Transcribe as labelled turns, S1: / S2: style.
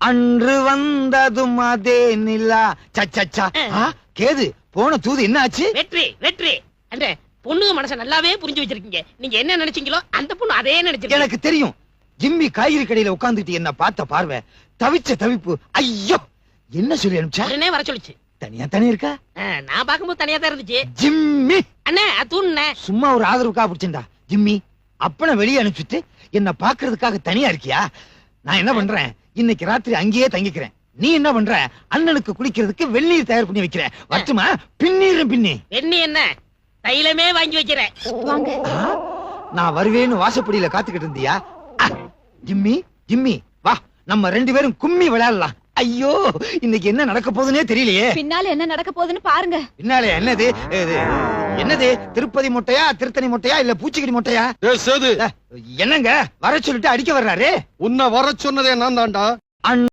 S1: அன்று வந்ததும் அதே நிலா சச்சா. கேது போன தூது என்ன ஆச்சு?
S2: வெற்றி வெற்றி. அந்த பொண்ணு மனச நல்லாவே புரிஞ்சு வச்சிருக்கீங்க. நீங்க என்ன நினைச்சீங்களோ அந்த பொண்ணு அதே நினைச்சிருக்கு.
S1: எனக்கு தெரியும். ஜிம்மி காய்கறி கடையில உட்கார்ந்துட்டு என்ன பார்த்த பார்வை தவிச்ச தவிப்பு. ஐயோ என்ன சொல்லி அனுப்பிச்சா?
S2: உடனே வர சொல்லுச்சு.
S1: தனியா தானே இருக்கா?
S2: நான் பாக்கும்போது தனியா தான் இருந்துச்சு.
S1: ஜிம்மி
S2: அண்ணே தூண்ணே
S1: சும்மா ஒரு ஆதரவுக்கா பிடிச்சா. ஜிம்மி அப்பன வெளியே அனுப்பிச்சுட்டு என்ன பாக்குறதுக்காக தனியா இருக்கியா? நான் என்ன பண்றேன், இன்னைக்கு ராத்திரி அங்கேயே தங்கிக்கிறேன். நீ என்ன பண்ற, அண்ணனுக்கு குளிக்கிறதுக்கு வெந்நீர் தயார் பண்ணி வைக்கிற. வட்டுமா பின்னீரும் பின்னி.
S2: வெண்ணி என்ன தைலமே வாங்கி வைக்கிறேன்.
S1: நான் வருவேன்னு வாசப்படியில காத்துக்கிட்டு இருந்தியா? ஜிம்மி ஜிம்மி வா, நம்ம 2 பேரும் கும்மி விளையாடலாம். ஐயோ இன்னைக்கு என்ன நடக்க போகுதுன்னே தெரியலையே.
S3: பின்னால என்ன நடக்க போகுதுன்னு பாருங்க.
S1: பின்னாலே என்னது என்னது? திருப்பதி மொட்டையா, திருத்தணி மொட்டையா, இல்ல பூச்சிக்கடி மொட்டையா?
S4: சேது
S1: என்னங்க வர சொல்லிட்டு அடிக்க வர்றாரு?
S4: உன்னை வர சொன்னதே நான் தான்டா.